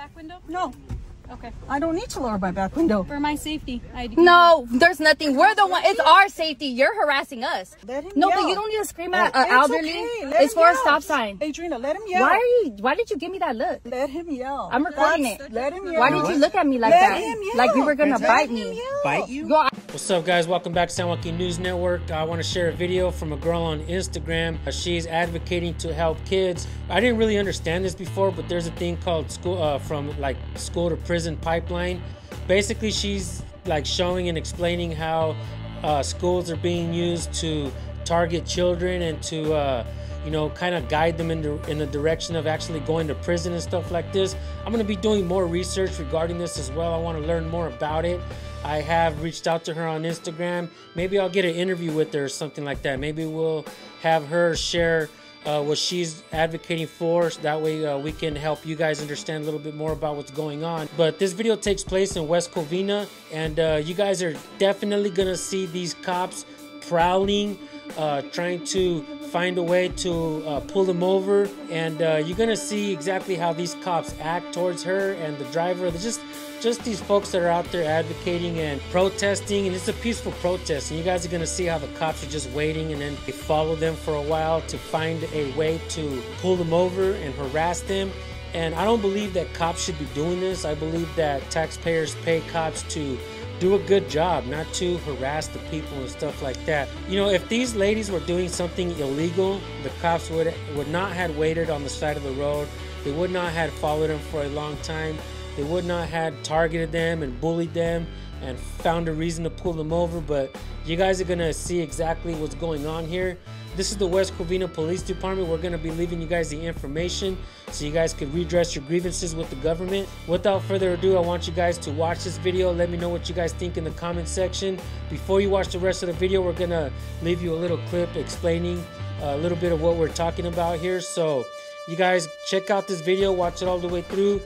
back window? No. Okay. I don't need to lower my back window. For my safety. No, there's nothing. We're the one. It's our safety. You're harassing us. Let him No, yell. but you don't need to scream at It's elderly. okay. Let It's him for a yell. stop sign. Adriana, let him yell. Why did you give me that look? Let him yell. I'm recording it. Let him yell. Why did you look at me like Let that? him yell. Like you were gonna Let bite him me. yell. Bite you? Yo, What's up, guys? Welcome back to San Joaquin News Network. I want to share a video from a girl on Instagram. She's advocating to help kids. I didn't really understand this before, but there's a thing called school school to prison pipeline. Basically, she's like showing and explaining how schools are being used to target children and to kind of guide them in the direction of actually going to prison and stuff like this. I'm going to be doing more research regarding this as well. I want to learn more about it. I have reached out to her on Instagram. Maybe I'll get an interview with her or something like that. Maybe we'll have her share what she's advocating for, so that way we can help you guys understand a little bit more about what's going on. But this video takes place in West Covina, and you guys are definitely gonna see these cops prowling, trying to find a way to pull them over, and you're gonna see exactly how these cops act towards her and the driver. They're just these folks that are out there advocating and protesting, and it's a peaceful protest, and you guys are going to see how the cops are just waiting, and then they follow them for a while to find a way to pull them over and harass them. And I don't believe that cops should be doing this. I believe that taxpayers pay cops to do a good job, not to harass the people and stuff like that. You know, if these ladies were doing something illegal, the cops would not have waited on the side of the road. They would not have followed them for a long time. They would not have targeted them and bullied them and found a reason to pull them over. But you guys are gonna see exactly what's going on here. This is the West Covina Police Department. We're gonna be leaving you guys the information so you guys can redress your grievances with the government. Without further ado, I want you guys to watch this video. Let me know what you guys think in the comment section. Before you watch the rest of the video, we're gonna leave you a little clip explaining a little bit of what we're talking about here. So you guys check out this video, watch it all the way through.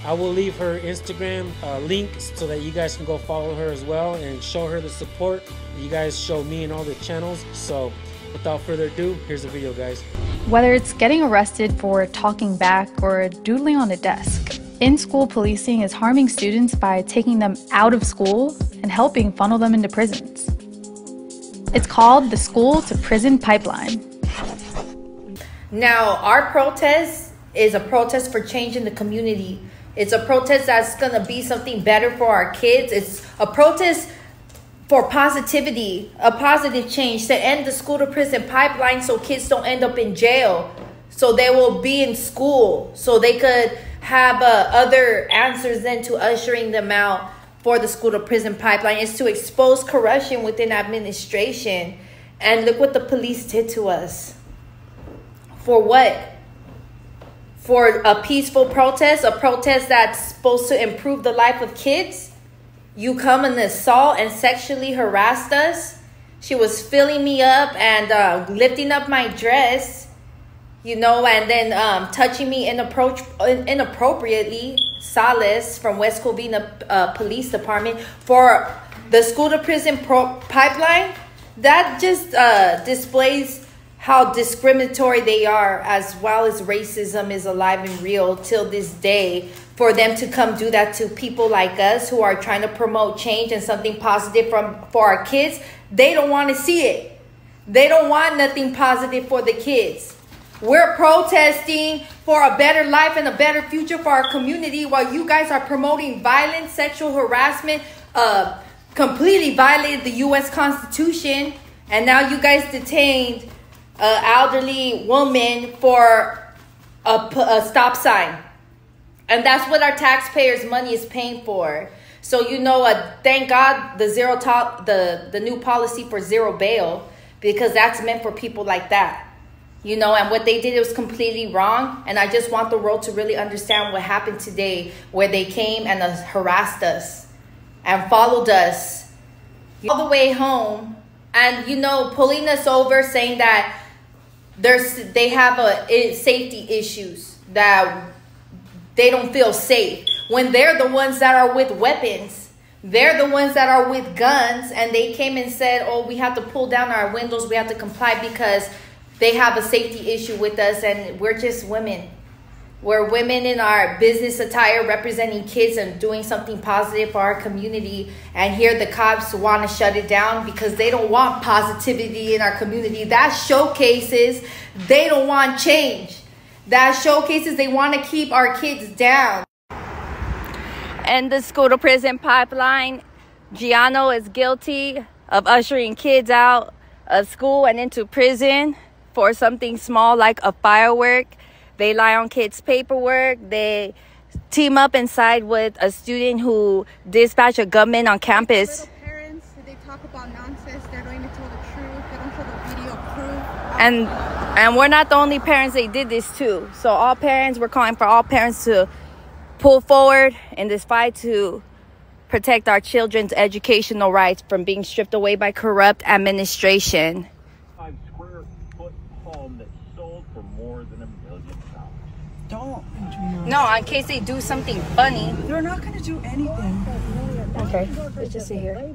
I will leave her Instagram link so that you guys can go follow her as well and show her the support that you guys show me and all the channels. So without further ado, here's the video, guys. Whether it's getting arrested for talking back or doodling on a desk, in-school policing is harming students by taking them out of school and helping funnel them into prisons. It's called the School to Prison Pipeline. now our protest is a protest for change in the community. It's a protest that's going to be something better for our kids. It's a protest for positivity, a positive change to end the school to prison pipeline so kids don't end up in jail. So they will be in school so they could have other answers than to ushering them out for the school to prison pipeline. It's to expose corruption within administration. And look what the police did to us. For what? For a peaceful protest, a protest that's supposed to improve the life of kids. You come and assault and sexually harassed us. She was filling me up and lifting up my dress, and then touching me inappropriately. Salas from West Covina Police Department for the school to prison pipeline. That just displays how discriminatory they are, as well as racism is alive and real till this day. For them to come do that to people like us who are trying to promote change and something positive for our kids, they don't want to see it. They don't want nothing positive for the kids. We're protesting for a better life and a better future for our community while you guys are promoting violence, sexual harassment, completely violated the U.S. Constitution. And now you guys detained an elderly woman for a stop sign. And that's what our taxpayers' money is paying for. So, thank God the new policy for zero bail, because that's meant for people like that. And what they did was completely wrong. And I just want the world to really understand what happened today, where they came and harassed us and followed us all the way home. And, pulling us over, saying that they have safety issues, that they don't feel safe, when they're the ones that are with weapons. They're the ones that are with guns, and they came and said, oh, we have to pull down our windows, we have to comply because they have a safety issue with us, and we're just women. We're women in our business attire representing kids and doing something positive for our community. And here the cops want to shut it down because they don't want positivity in our community. That showcases they don't want change. That showcases they want to keep our kids down. And the school to prison pipeline, Giano is guilty of ushering kids out of school and into prison for something small like a firework. They lie on kids' paperwork. They team up inside with a student who dispatched a gunman on campus. Little parents, they talk about nonsense. They're going to tell the truth. They don't show the video proof. And we're not the only parents they did this to. So all parents, we're calling for all parents to pull forward in this fight to protect our children's educational rights from being stripped away by corrupt administration. 5 square foot home that sold for more than $1 million. Don't, Adriana. No, in case they do something funny. They're not going to do anything. Okay, let's just sit here.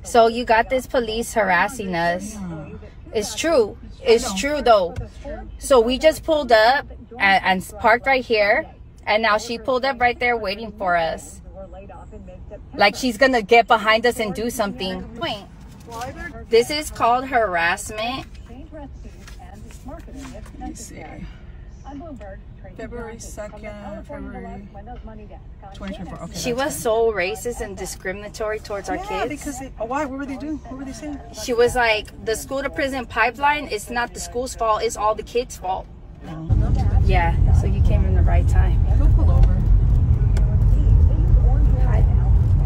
So you got this police harassing us. It's true. It's true though. So we just pulled up and parked right here. And now she pulled up right there waiting for us. Like she's gonna get behind us and do something. Wait. This is called harassment. Let me see. February 2nd, February 2024. Okay. She was so racist and discriminatory towards our kids. Because why? What were they doing? What were they saying? She was like, the school to prison pipeline is not the school's fault, it's all the kids' fault. Yeah, so you came in the right time. Go pull over.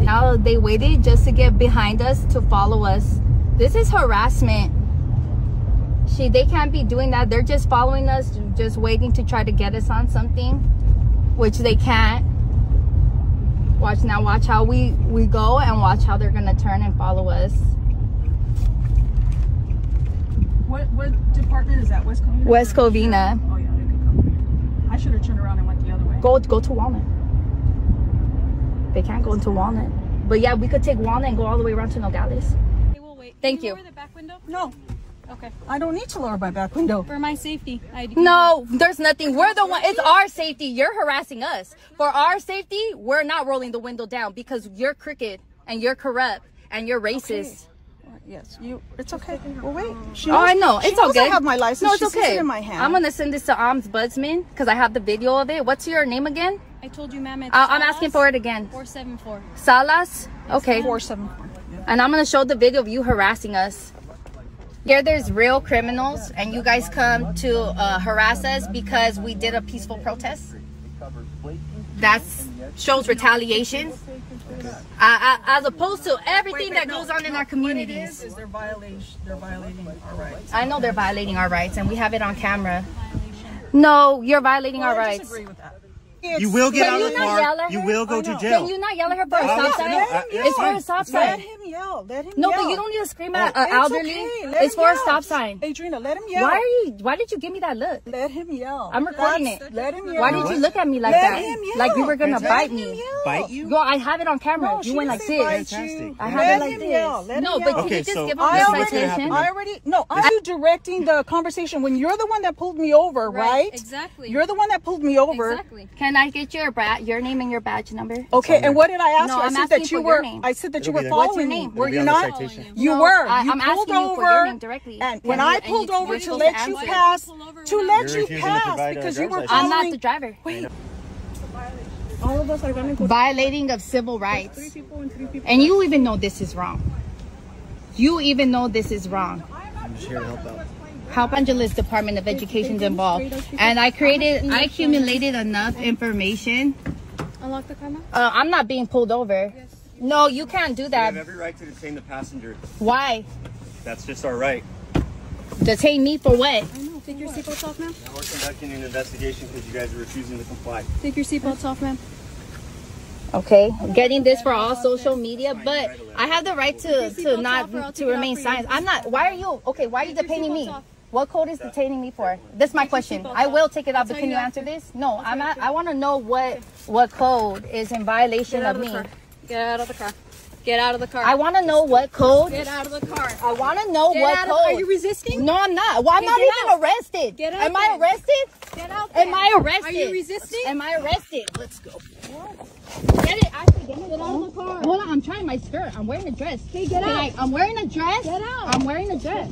Now they waited just to get behind us to follow us. This is harassment. They can't be doing that. They're just following us, just waiting to try to get us on something, which they can't. Watch now, watch how we go and watch how they're gonna turn and follow us. What department is that? West Covina? West Covina. Oh yeah, they could come. I should have turned around and went the other way. Go to Walnut. They can't go into Walnut. But yeah, we could take Walnut and go all the way around to Nogales. Hey, we'll wait. Thank Can you. Lower the back window? No, Okay. I don't need to lower my back window. For my safety. No, there's nothing. We're the one. It's our safety. You're harassing us. For our safety, we're not rolling the window down because you're crooked and you're corrupt and you're racist. Yes, it's okay. Well, wait. I know. It's all good. I have my license. No, it's She sees okay. it in my hand. I'm gonna send this to Ombudsman because I have the video of it. What's your name again? I told you, ma'am. I'm asking for it again. 474. Salas? Okay. 474. Yeah. And I'm gonna show the video of you harassing us. Here there's real criminals and you guys come to harass us because we did a peaceful protest. That shows retaliation. As opposed to everything that goes on in our communities. They're violating our rights. I know they're violating our rights and we have it on camera. No, you're violating our I rights. disagree with that. You will get Can out you of the not yell car. at You her? will go to Can jail. Can you not yell at her for a stop sign? It's for a stop Let sign. him yell. Let him No, yell. but you don't need to scream at It's elderly. okay. Let It's him for a yell. stop sign. Adriana, let him yell. Why did you give me that look? Let him yell. I'm recording it. Let him yell. Why did you look at me like Let that? him yell. Like you were gonna Let bite him me. yell. Bite you? Girl, I have it on camera. No, You went like she this. didn't bite you. I have Let it like him this. yell. Let No, him but yell. can you Okay, just so give I him what's the gonna citation? happen? I'm you directing the conversation when you're the one that pulled me over, right? Exactly. You're the one that pulled me over. Exactly. Can I get your name and your badge number? Okay, and what did I ask No, you? I I'm said asking that you for were. your name. I said that you It'll were be there. following What's your me. name? Were It'll be you on the not? citation. You No, were. I'm You asking pulled you for over. your name directly. And Can when you- I and pulled you- over you're to supposed let to you answer. pass, Pull over to when let You're you refusing to pass provide a because you were driver's I'm following. not the driver. Wait. All of us are going to go. Violating of civil rights. 3 people and 3 people. And you even know this is wrong. You even know this is wrong. I'm just here to help out. Help Angeles Department of Education's involved. And I accumulated enough information. Unlock the car now. I'm not being pulled over. No, you can't do We have that. every right to detain the passenger. Why? That's just our right. Detain me for what? I know. Take your seatbelts off, ma'am. Now we're conducting an investigation because you guys are refusing to comply. Take your seatbelts off, ma'am. Okay, getting this for all social media, but I have the right to not to remain silent. I'm not. Why are you okay? Why are you detaining me? What code is detaining me for? This is my question. I will take it out, but can you answer this? No, I'm not. I want to know what code is in violation of me. Get out of the car. Get out of the car. I want to know what code. Get out of the car. I want to know Get what out code. Are you resisting? No, I'm not. Well, I'm not get even out. arrested. Get out. Am I arrested? Get out. Am I arrested? Are you resisting? Am I arrested? Let's go. Get it. Actually, get Get out of the car. Hold on. I'm trying my skirt. I'm wearing a dress. Hey, get out. I'm wearing a dress. Get out. I'm wearing a dress.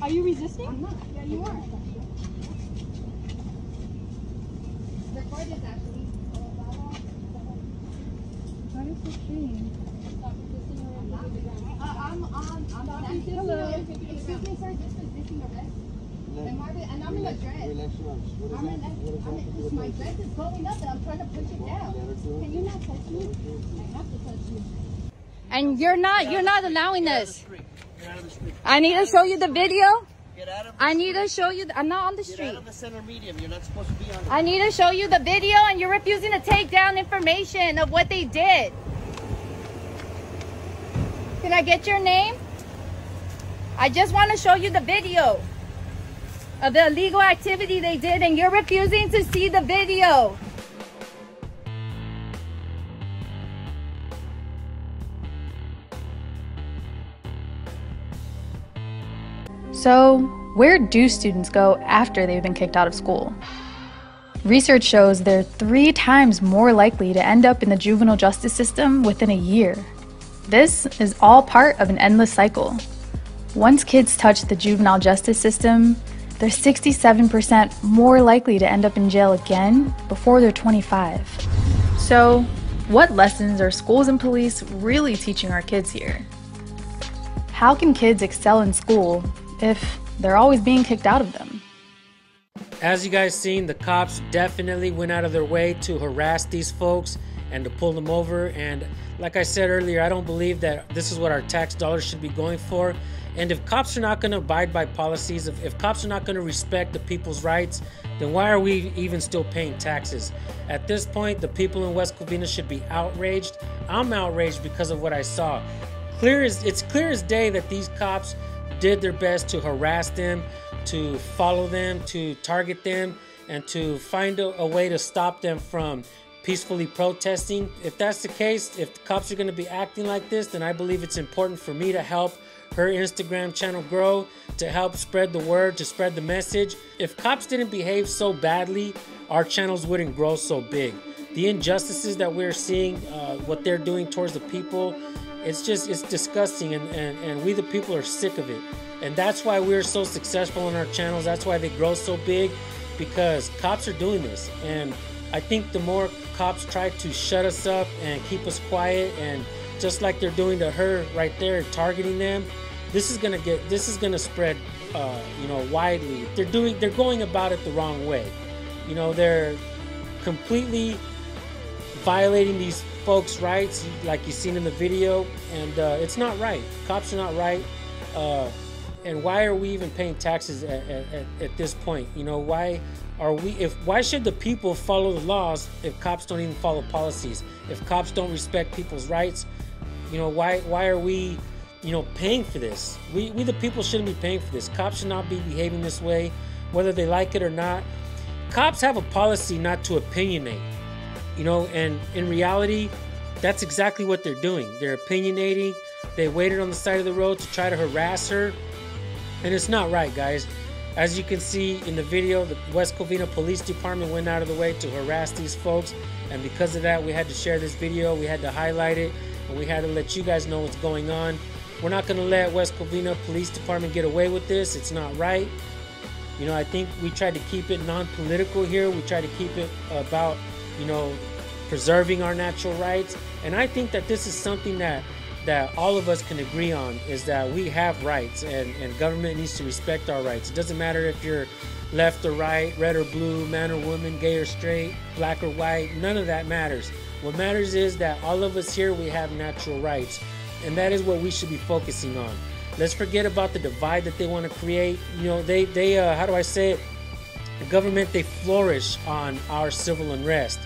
Are you resisting? I'm not. Yeah, you are. Record this actually. That is so strange. Excuse me, sir. This is resisting arrest. And I'm in a dress. My dress is going up and I'm trying to push it down. Can you not touch me? I have to touch you. And you're not allowing us. I need to show you the video. I need to show you. I'm not on the street. Get out of the center medium. You're not supposed to be on it. I need to show you the video, and you're refusing to take down information of what they did. Can I get your name? I just want to show you the video of the illegal activity they did, and you're refusing to see the video. So, where do students go after they've been kicked out of school? Research shows they're 3 times more likely to end up in the juvenile justice system within a year. This is all part of an endless cycle. Once kids touch the juvenile justice system, they're 67% more likely to end up in jail again before they're 25. So, what lessons are schools and police really teaching our kids here? How can kids excel in school if they're always being kicked out of them? As you guys seen, the cops definitely went out of their way to harass these folks and to pull them over. And like I said earlier, I don't believe that this is what our tax dollars should be going for. And if cops are not going to abide by policies, if cops are not going to respect the people's rights, then why are we even still paying taxes? At this point, the people in West Covina should be outraged. I'm outraged because of what I saw. It's clear as day that these cops did their best to harass them, to follow them, to target them, and to find a way to stop them from peacefully protesting. If that's the case, if the cops are going to be acting like this, then I believe it's important for me to help her Instagram channel grow, to help spread the word, to spread the message. If cops didn't behave so badly, our channels wouldn't grow so big. The injustices that we're seeing, what they're doing towards the people, it's disgusting, and we the people are sick of it. And that's why we're so successful on our channels. That's why they grow so big, because cops are doing this. And I think the more cops try to shut us up and keep us quiet, and just like they're doing to her right there, targeting them, this is gonna spread widely. They're going about it the wrong way. They're completely violating these folks' rights, like you've seen in the video, and it's not right. Cops are not right. And why are we even paying taxes at this point? Why should the people follow the laws if cops don't even follow policies? If cops don't respect people's rights, why are we paying for this? We the people shouldn't be paying for this. Cops should not be behaving this way, whether they like it or not. Cops have a policy not to opinionate, and in reality, that's exactly what they're doing. They're opinionating. They waited on the side of the road to try to harass her, and it's not right, guys. As you can see in the video, the West Covina Police Department went out of the way to harass these folks, and because of that, we had to share this video, we had to highlight it, and we had to let you guys know what's going on. We're not going to let West Covina Police Department get away with this. It's not right. I think we tried to keep it non-political here. We tried to keep it about, preserving our natural rights, and I think that this is something that all of us can agree on, is that we have rights, and government needs to respect our rights. It doesn't matter if you're left or right, red or blue, man or woman, gay or straight, black or white, none of that matters. What matters is that all of us here, we have natural rights, and that is what we should be focusing on. Let's forget about the divide that they want to create. They how do I say it? The government, they flourish on our civil unrest.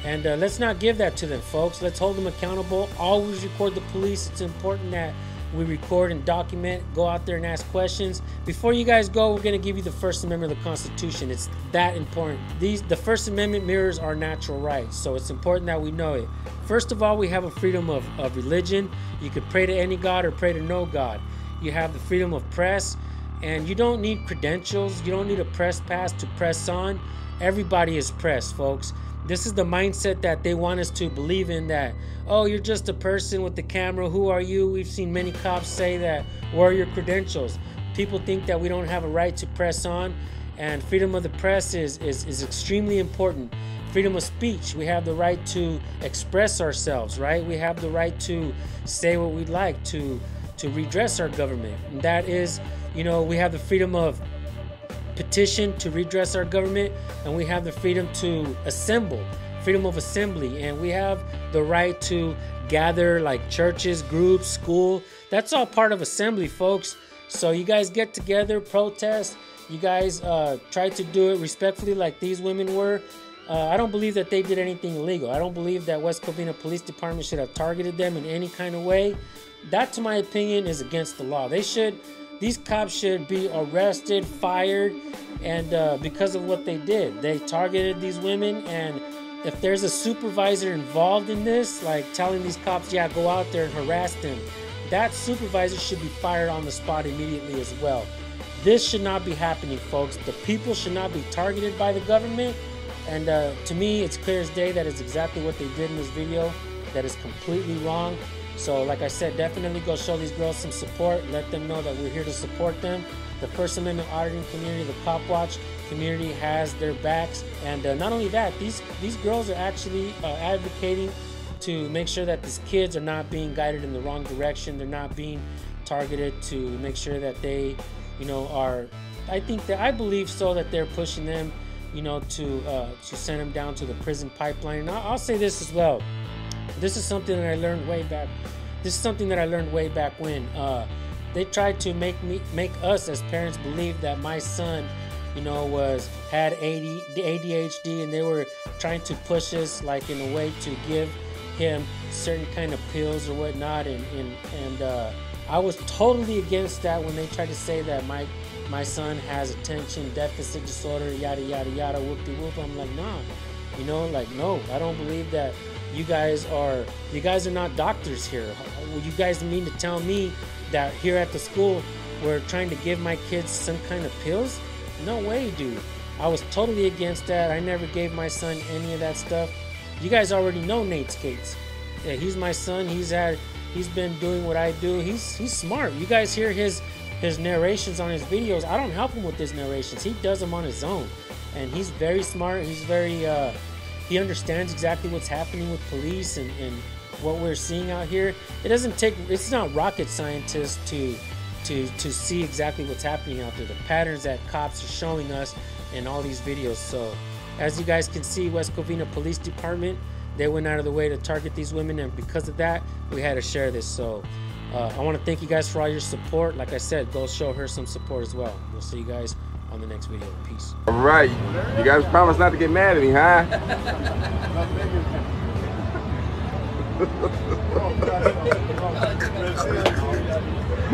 And let's not give that to them, folks. Let's hold them accountable. Always record the police. It's important that we record and document, go out there and ask questions. Before you guys go, we're going to give you the First Amendment of the Constitution. It's that important. The First Amendment mirrors our natural rights, so it's important that we know it. First of all, we have a freedom of religion. You could pray to any God or pray to no God. You have the freedom of press, and you don't need credentials. You don't need a press pass to press on. Everybody is press, folks. This is the mindset that they want us to believe in, that, oh, you're just a person with the camera. Who are you? We've seen many cops say that. Where are your credentials? People think that we don't have a right to press on, and freedom of the press is extremely important. Freedom of speech. We have the right to express ourselves, right? We have the right to say what we'd like, to redress our government. And that is, we have the freedom of petition to redress our government, and we have the freedom to assemble, freedom of assembly, and we have the right to gather, like churches, groups, school. That's all part of assembly, folks. So you guys get together, protest. You guys try to do it respectfully, like these women were. I don't believe that they did anything illegal. I don't believe that West Covina Police Department should have targeted them in any kind of way. That, to my opinion, is against the law. These cops should be arrested, fired, and because of what they did. They targeted these women, and if there's a supervisor involved in this, like telling these cops, yeah, go out there and harass them, that supervisor should be fired on the spot immediately as well. This should not be happening, folks. The people should not be targeted by the government, and to me, it's clear as day that is exactly what they did in this video. That is completely wrong. So like I said, definitely go show these girls some support. Let them know that we're here to support them. The First Amendment auditing community, the Cop Watch community has their backs. And not only that, these girls are actually advocating to make sure that these kids are not being guided in the wrong direction. They're not being targeted, to make sure that they, I believe so, that they're pushing them, to send them down to the prison pipeline. And I'll say this as well. This is something that I learned way back. When they tried to make us as parents believe that my son, had ADHD, and they were trying to push us like in a way to give him certain kind of pills or whatnot. And I was totally against that when they tried to say that my son has attention deficit disorder, yada yada yada, whoop de whoop. I'm like, nah, no, I don't believe that. You guys are not doctors here. You guys mean to tell me that here at the school we're trying to give my kids some kind of pills? No way, dude. I was totally against that. I never gave my son any of that stuff. You guys already know Nate Skates. Yeah, he's my son. He's been doing what I do. He's smart. You guys hear his narrations on his videos. I don't help him with his narrations. He does them on his own, and he's very smart. He's very he understands exactly what's happening with police and what we're seeing out here. It's not rocket scientists to see exactly what's happening out there, the patterns that cops are showing us in all these videos. So as you guys can see, West Covina Police Department, they went out of the way to target these women, and because of that, we had to share this. So I want to thank you guys for all your support. Like I said, go show her some support as well. We'll see you guys on the next video. Peace. All right, you guys promise not to get mad at me, huh?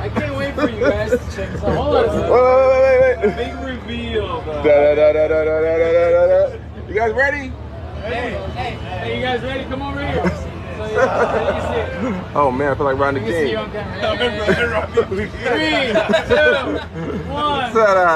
I can't wait for you guys to check this out. Hold on. Wait. Big reveal. You guys ready? Hey, you guys ready? Come over here. So, you see it. Oh man, I feel like Ronnie You can see King. you on camera. 3, 2, 1. Ta-da!